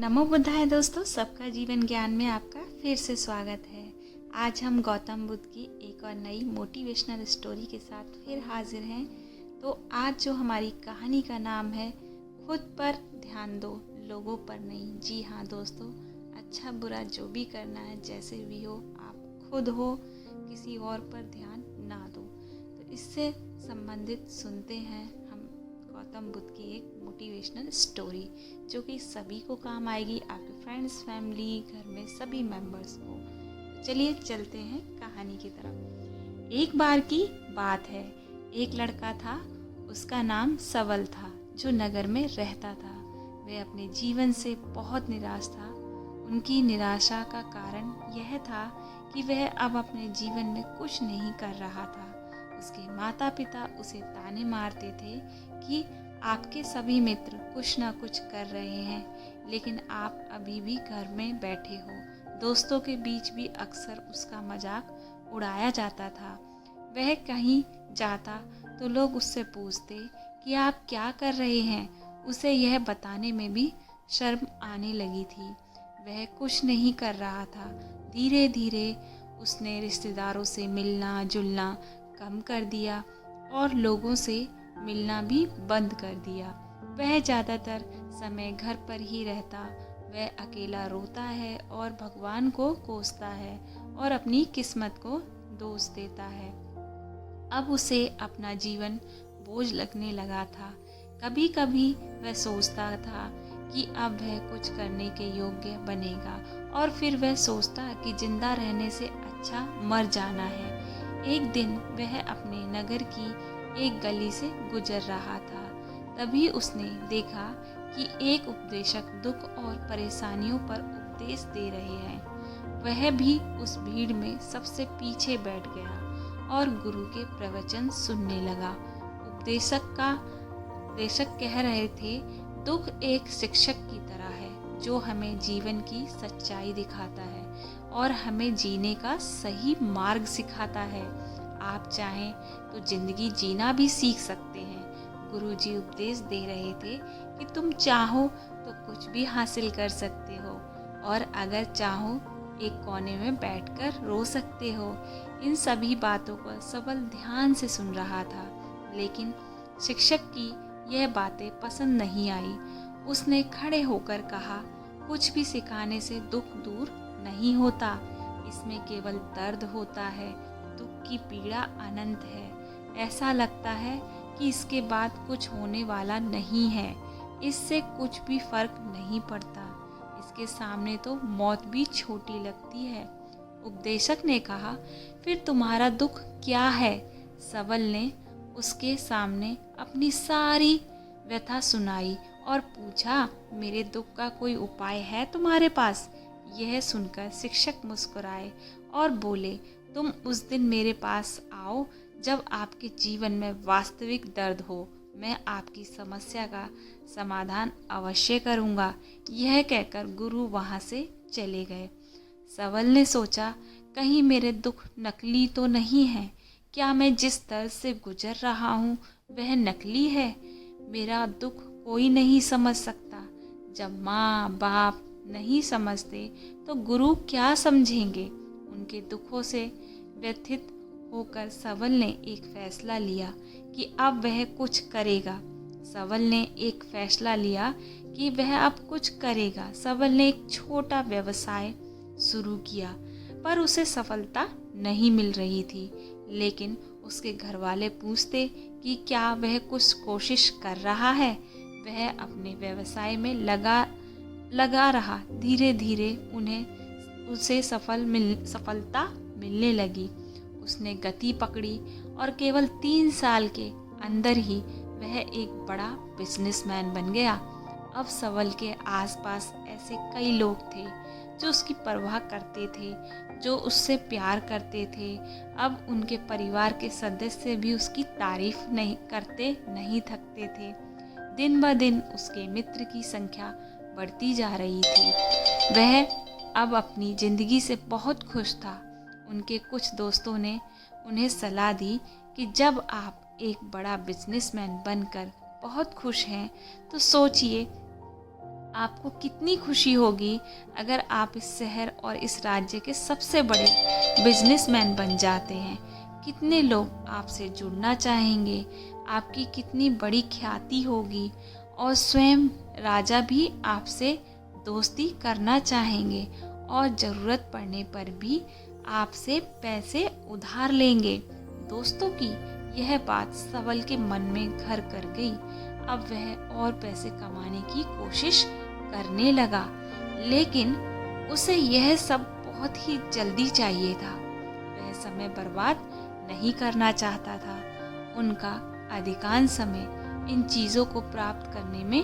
नमो बुद्धाय दोस्तों, सबका जीवन ज्ञान में आपका फिर से स्वागत है। आज हम गौतम बुद्ध की एक और नई मोटिवेशनल स्टोरी के साथ फिर हाजिर हैं। तो आज जो हमारी कहानी का नाम है, खुद पर ध्यान दो, लोगों पर नहीं। जी हाँ दोस्तों, अच्छा बुरा जो भी करना है, जैसे भी हो, आप खुद हो, किसी और पर ध्यान ना दो। तो इससे संबंधित सुनते हैं हम गौतम बुद्ध की एक मोटिवेशनल स्टोरी, जो कि सभी को काम आएगी, आपके फ्रेंड्स, फैमिली, घर में सभी मेंबर्स को। तो चलिए चलते हैं कहानी की तरफ। एक बार की बात है, एक लड़का था, उसका नाम सवल था, जो नगर में रहता था। वह अपने जीवन से बहुत निराश था। उनकी निराशा का कारण यह था कि वह अब अपने जीवन में कुछ नहीं कर रहा था। उसके माता पिता उसे ताने मारते थे कि आपके सभी मित्र कुछ ना कुछ कर रहे हैं, लेकिन आप अभी भी घर में बैठे हो। दोस्तों के बीच भी अक्सर उसका मजाक उड़ाया जाता था। वह कहीं जाता तो लोग उससे पूछते कि आप क्या कर रहे हैं। उसे यह बताने में भी शर्म आने लगी थी। वह कुछ नहीं कर रहा था। धीरे धीरे उसने रिश्तेदारों से मिलना जुलना कम कर दिया और लोगों से मिलना भी बंद कर दिया। वह ज़्यादातर समय घर पर ही रहता। वह अकेला रोता है और भगवान को कोसता है और अपनी किस्मत को दोष देता है। अब उसे अपना जीवन बोझ लगने लगा था। कभी कभी वह सोचता था कि अब वह कुछ करने के योग्य बनेगा, और फिर वह सोचता कि जिंदा रहने से अच्छा मर जाना है। एक दिन वह अपने नगर की एक गली से गुजर रहा था। तभी उसने देखा कि एक उपदेशक दुख और परेशानियों पर उपदेश दे रहे हैं। वह भी उस भीड़ में सबसे पीछे बैठ गया और गुरु के प्रवचन सुनने लगा। उपदेशक कह रहे थे, दुख एक शिक्षक की तरह है, जो हमें जीवन की सच्चाई दिखाता है और हमें जीने का सही मार्ग सिखाता है। आप चाहें तो जिंदगी जीना भी सीख सकते हैं। गुरुजी उपदेश दे रहे थे कि तुम चाहो तो कुछ भी हासिल कर सकते हो, और अगर चाहो एक कोने में बैठकर रो सकते हो। इन सभी बातों को सबल ध्यान से सुन रहा था, लेकिन शिक्षक की यह बातें पसंद नहीं आई। उसने खड़े होकर कहा, कुछ भी सिखाने से दुख दूर नहीं होता, इसमें केवल दर्द होता है। दुख की पीड़ा अनंत है। ऐसा लगता है कि इसके बाद कुछ होने वाला नहीं है। इससे कुछ भी फर्क नहीं पड़ता। इसके सामने तो मौत भी छोटी लगती है। उपदेशक ने कहा, फिर तुम्हारा दुख क्या है? सबल ने उसके सामने अपनी सारी व्यथा सुनाई और पूछा, मेरे दुख का कोई उपाय है तुम्हारे पास? यह सुनकर शिक्षक मुस्कुराए और बोले, तुम उस दिन मेरे पास आओ जब आपके जीवन में वास्तविक दर्द हो। मैं आपकी समस्या का समाधान अवश्य करूँगा। यह कहकर गुरु वहाँ से चले गए। सवल ने सोचा, कहीं मेरे दुख नकली तो नहीं है? क्या मैं जिस दर्द से गुजर रहा हूँ वह नकली है? मेरा दुख कोई नहीं समझ सकता। जब माँ बाप नहीं समझते तो गुरु क्या समझेंगे? उनके दुखों से व्यथित होकर सवल ने एक फैसला लिया कि अब वह कुछ करेगा। सवल ने एक छोटा व्यवसाय शुरू किया, पर उसे सफलता नहीं मिल रही थी। लेकिन उसके घर वाले पूछते कि क्या वह कुछ कोशिश कर रहा है। वह अपने व्यवसाय में लगा रहा। धीरे धीरे उसे सफलता मिलने लगी। उसने गति पकड़ी और केवल 3 साल के अंदर ही वह एक बड़ा बिजनेसमैन बन गया। अब सवल के आसपास ऐसे कई लोग थे जो उसकी परवाह करते थे, जो उससे प्यार करते थे। अब उनके परिवार के सदस्य भी उसकी तारीफ नहीं थकते थे। दिन ब दिन उसके मित्र की संख्या बढ़ती जा रही थी। वह अब अपनी जिंदगी से बहुत खुश था। उनके कुछ दोस्तों ने उन्हें सलाह दी कि जब आप एक बड़ा बिजनेसमैन बनकर बहुत खुश हैं, तो सोचिए आपको कितनी खुशी होगी अगर आप इस शहर और इस राज्य के सबसे बड़े बिजनेसमैन बन जाते हैं। कितने लोग आपसे जुड़ना चाहेंगे, आपकी कितनी बड़ी ख्याति होगी और स्वयं राजा भी आपसे दोस्ती करना चाहेंगे और ज़रूरत पड़ने पर भी आपसे पैसे उधार लेंगे। दोस्तों की यह बात सबल के मन में घर कर गई। अब वह और पैसे कमाने की कोशिश करने लगा, लेकिन उसे यह सब बहुत ही जल्दी चाहिए था। वह समय बर्बाद नहीं करना चाहता था। उनका अधिकांश समय इन चीज़ों को प्राप्त करने में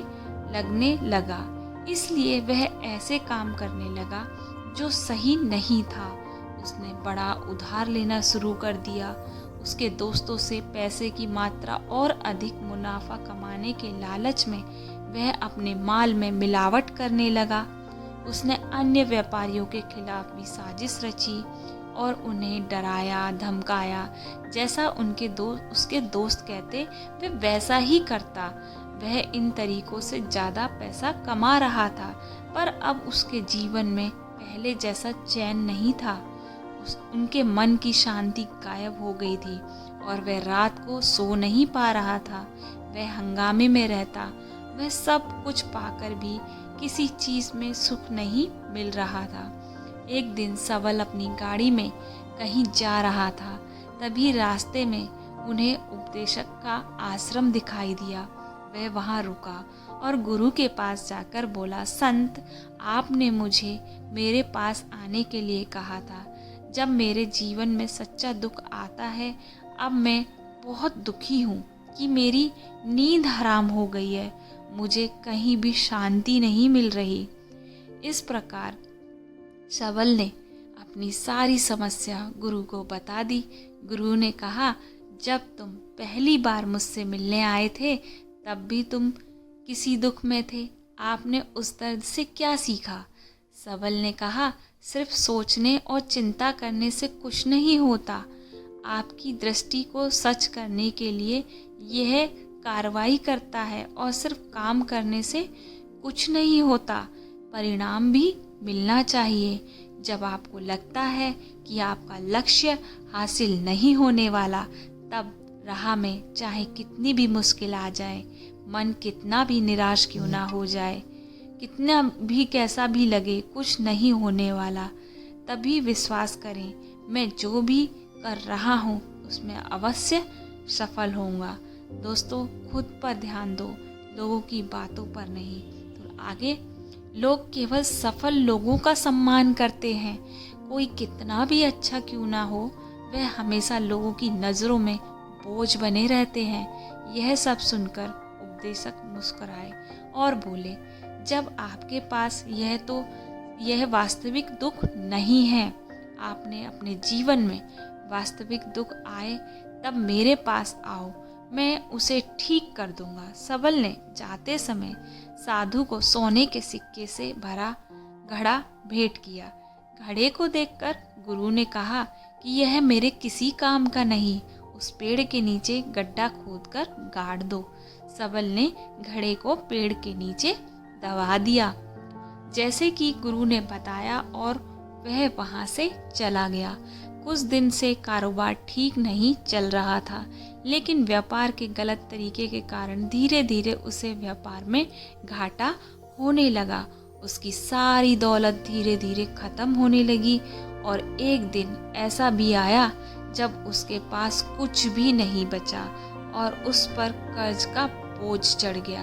लगने लगा, इसलिए वह ऐसे काम करने लगा जो सही नहीं था। उसने बड़ा उधार लेना शुरू कर दिया। उसके दोस्तों से पैसे की मात्रा और अधिक मुनाफा कमाने के लालच में वह अपने माल में मिलावट करने लगा। उसने अन्य व्यापारियों के खिलाफ भी साजिश रची और उन्हें डराया धमकाया। जैसा उसके दोस्त कहते वे वैसा ही करता। वह इन तरीकों से ज़्यादा पैसा कमा रहा था, पर अब उसके जीवन में पहले जैसा चैन नहीं था। उनके मन की शांति गायब हो गई थी और वह रात को सो नहीं पा रहा था। वह हंगामे में रहता। वह सब कुछ पाकर भी किसी चीज़ में सुख नहीं मिल रहा था। एक दिन सबल अपनी गाड़ी में कहीं जा रहा था। तभी रास्ते में उन्हें उपदेशक का आश्रम दिखाई दिया। वह वहाँ रुका और गुरु के पास जाकर बोला, संत, आपने मुझे मेरे पास आने के लिए कहा था। जब मेरे जीवन में सच्चा दुख आता है, अब मैं बहुत दुखी हूँ कि मेरी नींद हराम हो गई है। मुझे कहीं भी शांति नहीं मिल रही। इस प्रकार सबल ने अपनी सारी समस्या गुरु को बता दी। गुरु ने कहा, जब तुम पहली बार मुझसे मिलने आए थे तब भी तुम किसी दुख में थे। आपने उस दर्द से क्या सीखा? सबल ने कहा, सिर्फ सोचने और चिंता करने से कुछ नहीं होता। आपकी दृष्टि को सच करने के लिए यह कार्रवाई करता है और सिर्फ काम करने से कुछ नहीं होता, परिणाम भी मिलना चाहिए। जब आपको लगता है कि आपका लक्ष्य हासिल नहीं होने वाला, तब राह में चाहे कितनी भी मुश्किल आ जाए, मन कितना भी निराश क्यों ना हो जाए, कितना भी कैसा भी लगे, कुछ नहीं होने वाला, तभी विश्वास करें, मैं जो भी कर रहा हूँ उसमें अवश्य सफल होऊंगा। दोस्तों, खुद पर ध्यान दो, लोगों की बातों पर नहीं। तो आगे लोग केवल सफल लोगों का सम्मान करते हैं। कोई कितना भी अच्छा क्यों ना हो, वह हमेशा लोगों की नज़रों में बोझ बने रहते हैं। यह सब सुनकर उपदेशक मुस्कुराए और बोले, जब आपके पास यह वास्तविक दुख नहीं है, आपने अपने जीवन में वास्तविक दुख आए तब मेरे पास आओ, मैं उसे ठीक कर दूंगा। सबल ने जाते समय साधु को सोने के सिक्के से भरा घड़ा भेंट किया। घड़े को देखकर गुरु ने कहा कि यह मेरे किसी काम का नहीं, उस पेड़ के नीचे गड्ढा खोदकर गाड़ दो। सबल ने घड़े को पेड़ के नीचे दबा दिया, जैसे कि गुरु ने बताया, और वह वहां से चला गया। कुछ दिन से कारोबार ठीक नहीं चल रहा था, लेकिन व्यापार के गलत तरीके के कारण धीरे धीरे उसे व्यापार में घाटा होने लगा। उसकी सारी दौलत धीरे धीरे खत्म होने लगी और एक दिन ऐसा भी आया जब उसके पास कुछ भी नहीं बचा और उस पर कर्ज का बोझ चढ़ गया।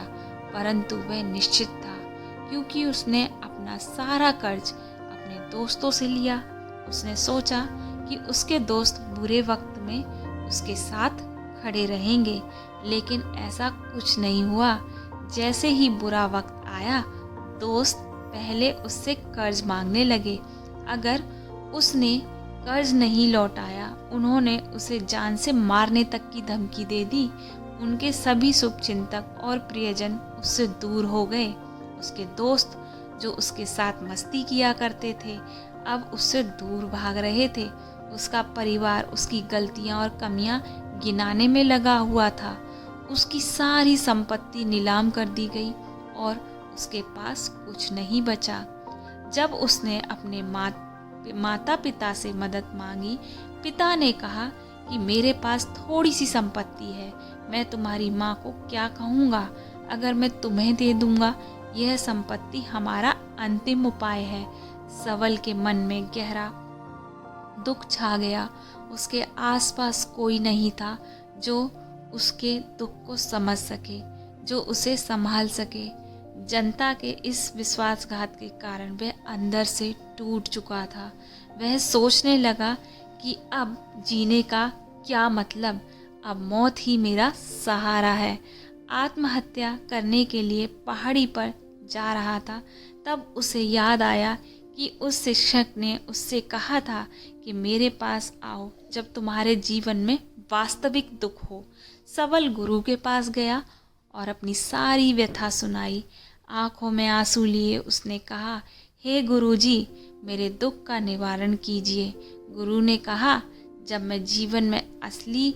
परंतु वह निश्चित था, क्योंकि उसने अपना सारा कर्ज अपने दोस्तों से लिया। उसने सोचा कि उसके दोस्त बुरे वक्त में उसके साथ खड़े रहेंगे, लेकिन ऐसा कुछ नहीं हुआ। जैसे ही बुरा वक्त आया, दोस्त पहले उससे कर्ज मांगने लगे। अगर उसने कर्ज नहीं लौटाया, उन्होंने उसे जान से मारने तक की धमकी दे दी। उनके सभी शुभचिंतक और प्रियजन उससे दूर हो गए। उसके दोस्त जो उसके साथ मस्ती किया करते थे, अब उससे दूर भाग रहे थे। उसका परिवार उसकी गलतियां और कमियां गिनाने में लगा हुआ था। उसकी सारी संपत्ति नीलाम कर दी गई और उसके पास कुछ नहीं बचा। जब उसने अपने माता पिता से मदद मांगी, पिता ने कहा कि मेरे पास थोड़ी सी संपत्ति है, मैं तुम्हारी माँ को क्या कहूँगा अगर मैं तुम्हें दे दूँगा। यह संपत्ति हमारा अंतिम उपाय है। सवल के मन में गहरा दुख छा गया। उसके आसपास कोई नहीं था जो उसके दुख को समझ सके, जो उसे संभाल सके। जनता के इस विश्वासघात के कारण वह अंदर से टूट चुका था। वह सोचने लगा कि अब जीने का क्या मतलब, अब मौत ही मेरा सहारा है। आत्महत्या करने के लिए पहाड़ी पर जा रहा था, तब उसे याद आया कि उस शिक्षक ने उससे कहा था कि मेरे पास आओ जब तुम्हारे जीवन में वास्तविक दुख हो। सवल गुरु के पास गया और अपनी सारी व्यथा सुनाई। आंखों में आंसू लिए उसने कहा, हे गुरुजी, मेरे दुख का निवारण कीजिए। गुरु ने कहा, जब मैं जीवन में असली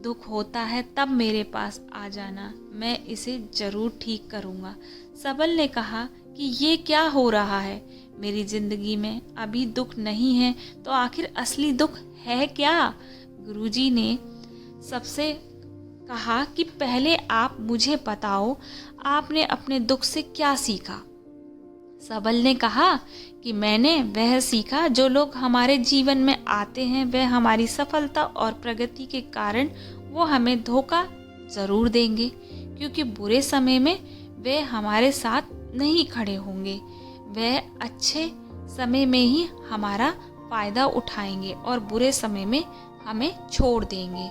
दुख होता है तब मेरे पास आ जाना, मैं इसे जरूर ठीक करूँगा। सबल ने कहा कि ये क्या हो रहा है, मेरी जिंदगी में अभी दुख नहीं है तो आखिर असली दुख है क्या। गुरुजी ने सबसे कहा कि पहले आप मुझे बताओ, आपने अपने दुख से क्या सीखा। सबल ने कहा कि मैंने वह सीखा जो लोग हमारे जीवन में आते हैं वह हमारी सफलता और प्रगति के कारण वो हमें धोखा ज़रूर देंगे, क्योंकि बुरे समय में वे हमारे साथ नहीं खड़े होंगे। वह अच्छे समय में ही हमारा फ़ायदा उठाएंगे और बुरे समय में हमें छोड़ देंगे।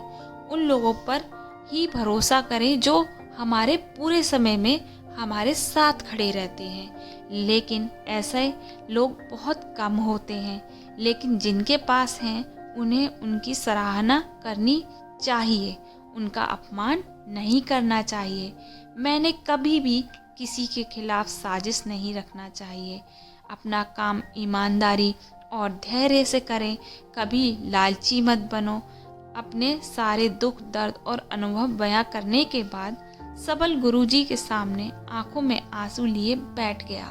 उन लोगों पर ही भरोसा करें जो हमारे पूरे समय में हमारे साथ खड़े रहते हैं। लेकिन ऐसे लोग बहुत कम होते हैं, लेकिन जिनके पास हैं उन्हें उनकी सराहना करनी चाहिए, उनका अपमान नहीं करना चाहिए। मैंने कभी भी किसी के खिलाफ साजिश नहीं रखना चाहिए। अपना काम ईमानदारी और धैर्य से करें, कभी लालची मत बनो। अपने सारे दुख दर्द और अनुभव बयां करने के बाद सबल गुरुजी के सामने आंखों में आंसू लिए बैठ गया।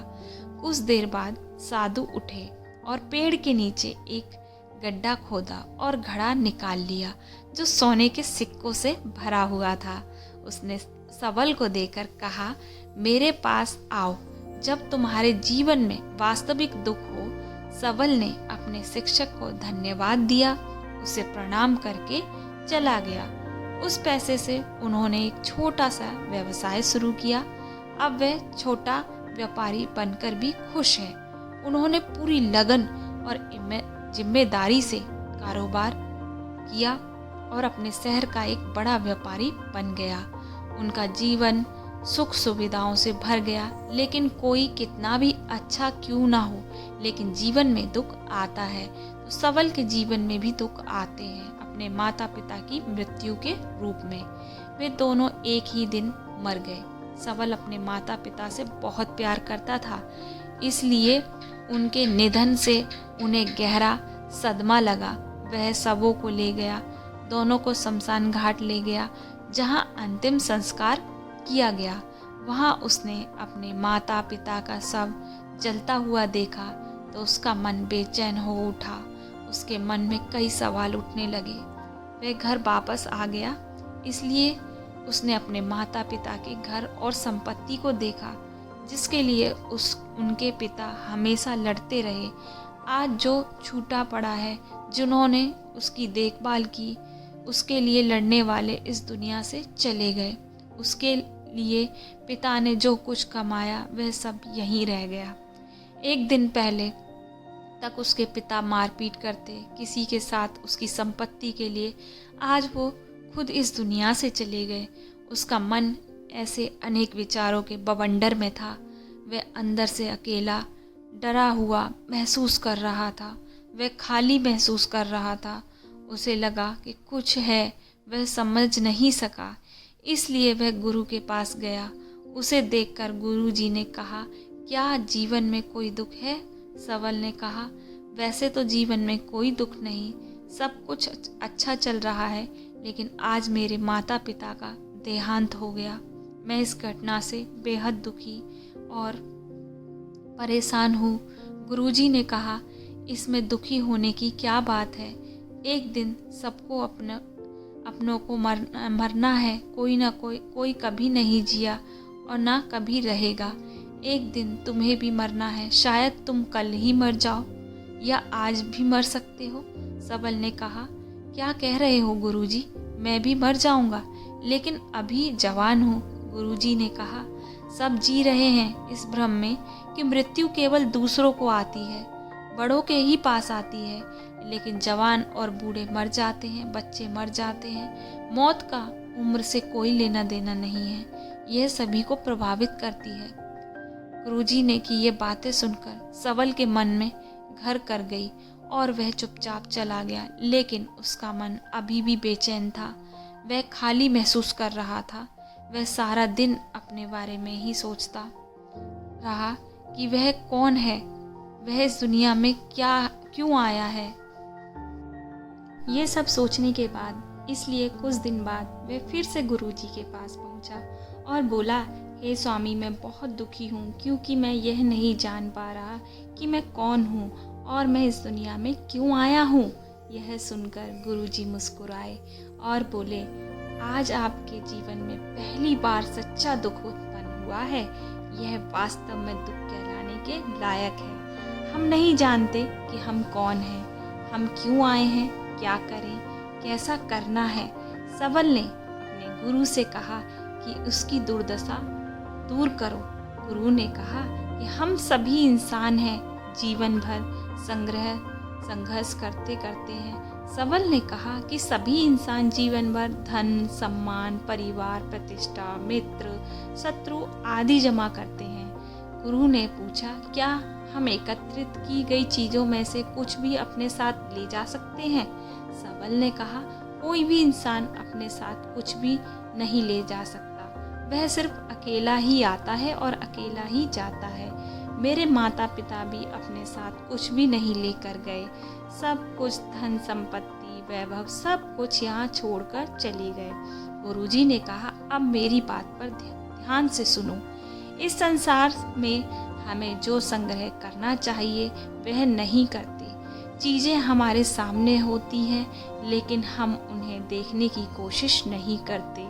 कुछ देर बाद साधु उठे और पेड़ के नीचे एक गड्ढा खोदा और घड़ा निकाल लिया जो सोने के सिक्कों से भरा हुआ था। उसने सबल को देकर कहा, मेरे पास आओ जब तुम्हारे जीवन में वास्तविक दुख हो। सबल ने अपने शिक्षक को धन्यवाद दिया, उसे प्रणाम करके चला गया। उस पैसे से उन्होंने एक छोटा सा व्यवसाय शुरू किया। अब वह छोटा व्यापारी बनकर भी खुश है। उन्होंने पूरी लगन और जिम्मेदारी से कारोबार किया और अपने शहर का एक बड़ा व्यापारी बन गया। उनका जीवन सुख सुविधाओं से भर गया। लेकिन कोई कितना भी अच्छा क्यों ना हो, लेकिन जीवन में दुख आता है, तो सबल के जीवन में भी दुख आते हैं, अपने माता पिता की मृत्यु के रूप में। वे दोनों एक ही दिन मर गए। सबल अपने माता पिता से बहुत प्यार करता था, इसलिए उनके निधन से उन्हें गहरा सदमा लगा। वह शवों को ले गया, दोनों को शमशान घाट ले गया जहां अंतिम संस्कार किया गया। वहां उसने अपने माता पिता का शव जलता हुआ देखा तो उसका मन बेचैन हो उठा। उसके मन में कई सवाल उठने लगे। वह घर वापस आ गया, इसलिए उसने अपने माता पिता के घर और संपत्ति को देखा जिसके लिए उनके पिता हमेशा लड़ते रहे। आज जो छूटा पड़ा है, जिन्होंने उसकी देखभाल की, उसके लिए लड़ने वाले इस दुनिया से चले गए। उसके लिए पिता ने जो कुछ कमाया वह सब यहीं रह गया। एक दिन पहले तक उसके पिता मारपीट करते किसी के साथ उसकी संपत्ति के लिए, आज वो खुद इस दुनिया से चले गए। उसका मन ऐसे अनेक विचारों के बवंडर में था। वह अंदर से अकेला, डरा हुआ महसूस कर रहा था। वह खाली महसूस कर रहा था। उसे लगा कि कुछ है, वह समझ नहीं सका, इसलिए वह गुरु के पास गया। उसे देखकर गुरुजी ने कहा, क्या जीवन में कोई दुख है? सबल ने कहा, वैसे तो जीवन में कोई दुख नहीं, सब कुछ अच्छा चल रहा है, लेकिन आज मेरे माता पिता का देहांत हो गया। मैं इस घटना से बेहद दुखी और परेशान हूँ। गुरुजी ने कहा, इसमें दुखी होने की क्या बात है। एक दिन सबको अपनों को मरना है। कोई ना कोई कभी नहीं जिया और ना कभी रहेगा। एक दिन तुम्हें भी मरना है। शायद तुम कल ही मर जाओ या आज भी मर सकते हो। सबल ने कहा, क्या कह रहे हो गुरुजी, मैं भी मर जाऊंगा, लेकिन अभी जवान हूँ। गुरुजी ने कहा, सब जी रहे हैं इस भ्रम में कि मृत्यु केवल दूसरों को आती है, बड़ों के ही पास आती है, लेकिन जवान और बूढ़े मर जाते हैं, बच्चे मर जाते हैं। मौत का उम्र से कोई लेना देना नहीं है, यह सभी को प्रभावित करती है। गुरुजी ने की ये बातें सुनकर सबल के मन में घर कर गई और वह चुपचाप चला गया, लेकिन उसका मन अभी भी बेचैन था। वह खाली महसूस कर रहा था। वह सारा दिन अपने बारे में ही सोचता रहा कि वह कौन है, वह इस दुनिया में क्यों आया है। ये सब सोचने के बाद, इसलिए कुछ दिन बाद वह फिर से गुरुजी के पास पहुंचा और बोला, हे स्वामी, मैं बहुत दुखी हूँ क्योंकि मैं यह नहीं जान पा रहा कि मैं कौन हूँ और मैं इस दुनिया में क्यों आया हूँ। यह सुनकर गुरुजी मुस्कुराए और बोले, आज आपके जीवन में पहली बार सच्चा दुख उत्पन्न हुआ है। यह वास्तव में दुख कहलाने के लायक है। हम नहीं जानते कि हम कौन हैं, हम क्यों आए हैं, क्या करें, कैसा करना है। सबल ने अपने गुरु से कहा कि उसकी दुर्दशा दूर करो। गुरु ने कहा कि हम सभी इंसान हैं, जीवन भर संघर्ष करते हैं। सबल ने कहा कि सभी इंसान जीवन भर धन, सम्मान, परिवार, प्रतिष्ठा, मित्र, शत्रु आदि जमा करते हैं। गुरु ने पूछा, क्या हम एकत्रित की गई चीज़ों में से कुछ भी अपने साथ ले जा सकते हैं? सबल ने कहा, कोई भी इंसान अपने साथ कुछ भी नहीं ले जा सकता। वह सिर्फ अकेला ही आता है और अकेला ही जाता है। मेरे माता पिता भी अपने साथ कुछ भी नहीं लेकर गए। सब कुछ, धन संपत्ति, वैभव, सब कुछ यहाँ छोड़कर चले गए। गुरुजी ने कहा, अब मेरी बात पर ध्यान से सुनो। इस संसार में हमें जो संग्रह करना चाहिए वह नहीं करते। चीज़ें हमारे सामने होती हैं, लेकिन हम उन्हें देखने की कोशिश नहीं करते।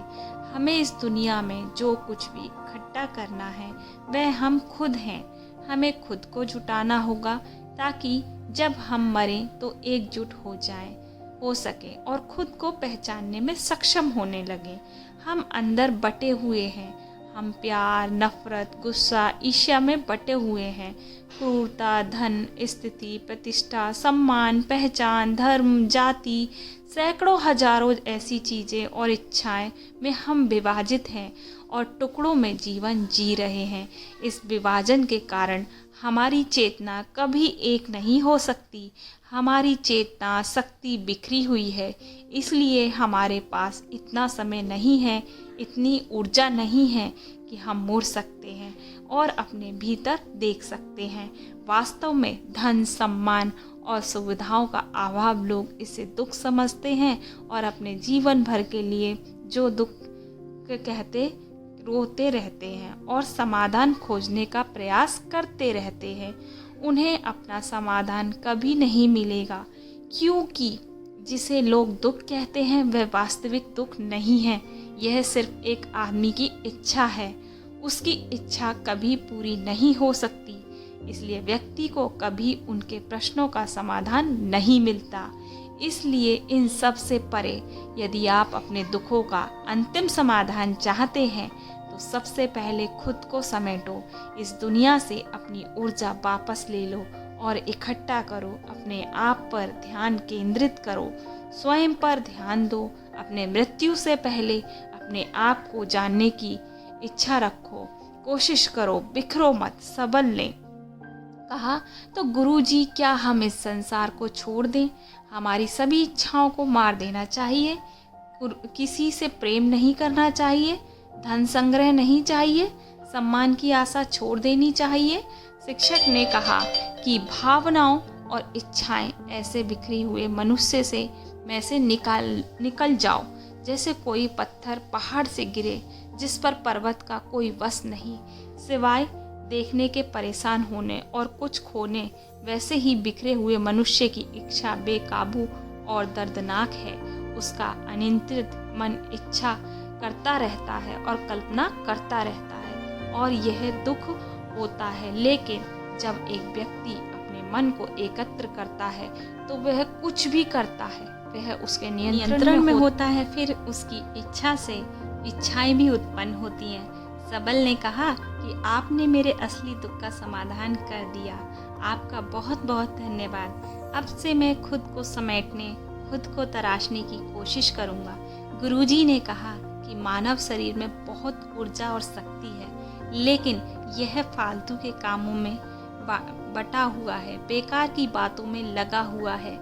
हमें इस दुनिया में जो कुछ भी इकट्ठा करना है वह हम खुद हैं। हमें खुद को जुटाना होगा ताकि जब हम मरें तो एकजुट हो सके और खुद को पहचानने में सक्षम होने लगे। हम अंदर बटे हुए हैं। हम प्यार, नफरत, गुस्सा, ईर्ष्या में बटे हुए हैं। क्रूरता, धन, स्थिति, प्रतिष्ठा, सम्मान, पहचान, धर्म, जाति, सैकड़ों हजारों ऐसी चीज़ें और इच्छाएं में हम विभाजित हैं और टुकड़ों में जीवन जी रहे हैं। इस विभाजन के कारण हमारी चेतना कभी एक नहीं हो सकती। हमारी चेतना शक्ति बिखरी हुई है, इसलिए हमारे पास इतना समय नहीं है, इतनी ऊर्जा नहीं है कि हम मुड़ सकते हैं और अपने भीतर देख सकते हैं। वास्तव में धन, सम्मान और सुविधाओं का अभाव, लोग इसे दुख समझते हैं और अपने जीवन भर के लिए जो दुख कहते रोते रहते हैं और समाधान खोजने का प्रयास करते रहते हैं। उन्हें अपना समाधान कभी नहीं मिलेगा, क्योंकि जिसे लोग दुख कहते हैं वह वास्तविक दुख नहीं है। यह सिर्फ एक आदमी की इच्छा है। उसकी इच्छा कभी पूरी नहीं हो सकती, इसलिए व्यक्ति को कभी उनके प्रश्नों का समाधान नहीं मिलता। इसलिए इन सब से परे यदि आप अपने दुखों का अंतिम समाधान चाहते हैं तो सबसे पहले खुद को समेटो। इस दुनिया से अपनी ऊर्जा वापस ले लो और इकट्ठा करो। अपने आप पर ध्यान केंद्रित करो, स्वयं पर ध्यान दो। अपने मृत्यु से पहले अपने आप को जानने की इच्छा रखो, कोशिश करो, बिखरो मत। सबल ने कहा, तो गुरुजी, क्या हम इस संसार को छोड़ दें? हमारी सभी इच्छाओं को मार देना चाहिए? किसी से प्रेम नहीं करना चाहिए? धन संग्रह नहीं चाहिए? सम्मान की आशा छोड़ देनी चाहिए? शिक्षक ने कहा कि भावनाओं और इच्छाएं ऐसे बिखरे हुए मनुष्य से में से निकल जाओ, जैसे कोई पत्थर पहाड़ से गिरे जिस पर पर्वत का कोई वश नहीं, सिवाय देखने के परेशान होने और कुछ खोने, वैसे ही बिखरे हुए मनुष्य की इच्छा बेकाबू और दर्दनाक है। उसका अनियंत्रित मन इच्छा करता रहता है और कल्पना करता रहता है और यह दुख होता है। लेकिन जब एक व्यक्ति अपने मन को एकत्र करता है तो वह कुछ भी करता है, वह उसके नियंत्रण में होता है। फिर उसकी इच्छा से इच्छाएं भी उत्पन्न होती हैं। सबल ने कहा कि आपने मेरे असली दुख का समाधान कर दिया। आपका बहुत बहुत धन्यवाद। अब से मैं खुद को समेटने, खुद को तराशने की कोशिश करूंगा। गुरुजी ने कहा कि मानव शरीर में बहुत ऊर्जा और शक्ति है, लेकिन यह फालतू के कामों में बटा हुआ है, बेकार की बातों में लगा हुआ है।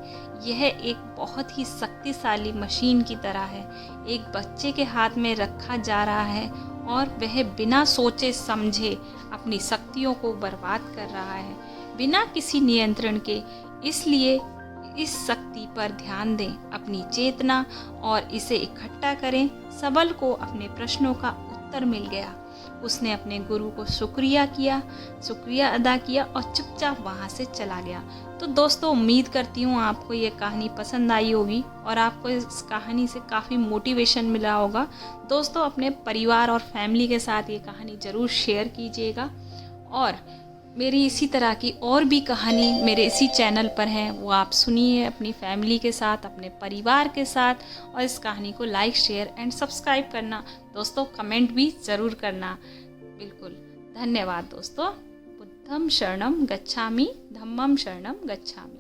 यह एक बहुत ही शक्तिशाली मशीन की तरह है, एक बच्चे के हाथ में रखा जा रहा है और वह बिना सोचे समझे अपनी शक्तियों को बर्बाद कर रहा है, बिना किसी नियंत्रण के। इसलिए इस शक्ति पर ध्यान दें, अपनी चेतना और इसे इकट्ठा करें। सबल को अपने प्रश्नों का उत्तर मिल गया। उसने अपने गुरु को शुक्रिया अदा किया और चुपचाप वहाँ से चला गया। तो दोस्तों, उम्मीद करती हूँ आपको ये कहानी पसंद आई होगी और आपको इस कहानी से काफ़ी मोटिवेशन मिला होगा। दोस्तों, अपने परिवार और फैमिली के साथ ये कहानी ज़रूर शेयर कीजिएगा और मेरी इसी तरह की और भी कहानी मेरे इसी चैनल पर है, वो आप सुनिए अपनी फैमिली के साथ, अपने परिवार के साथ। और इस कहानी को लाइक, शेयर एंड सब्सक्राइब करना दोस्तों, कमेंट भी ज़रूर करना। बिल्कुल, धन्यवाद दोस्तों। बुद्धं शरणं गच्छामि, धम्मं शरणं गच्छामि।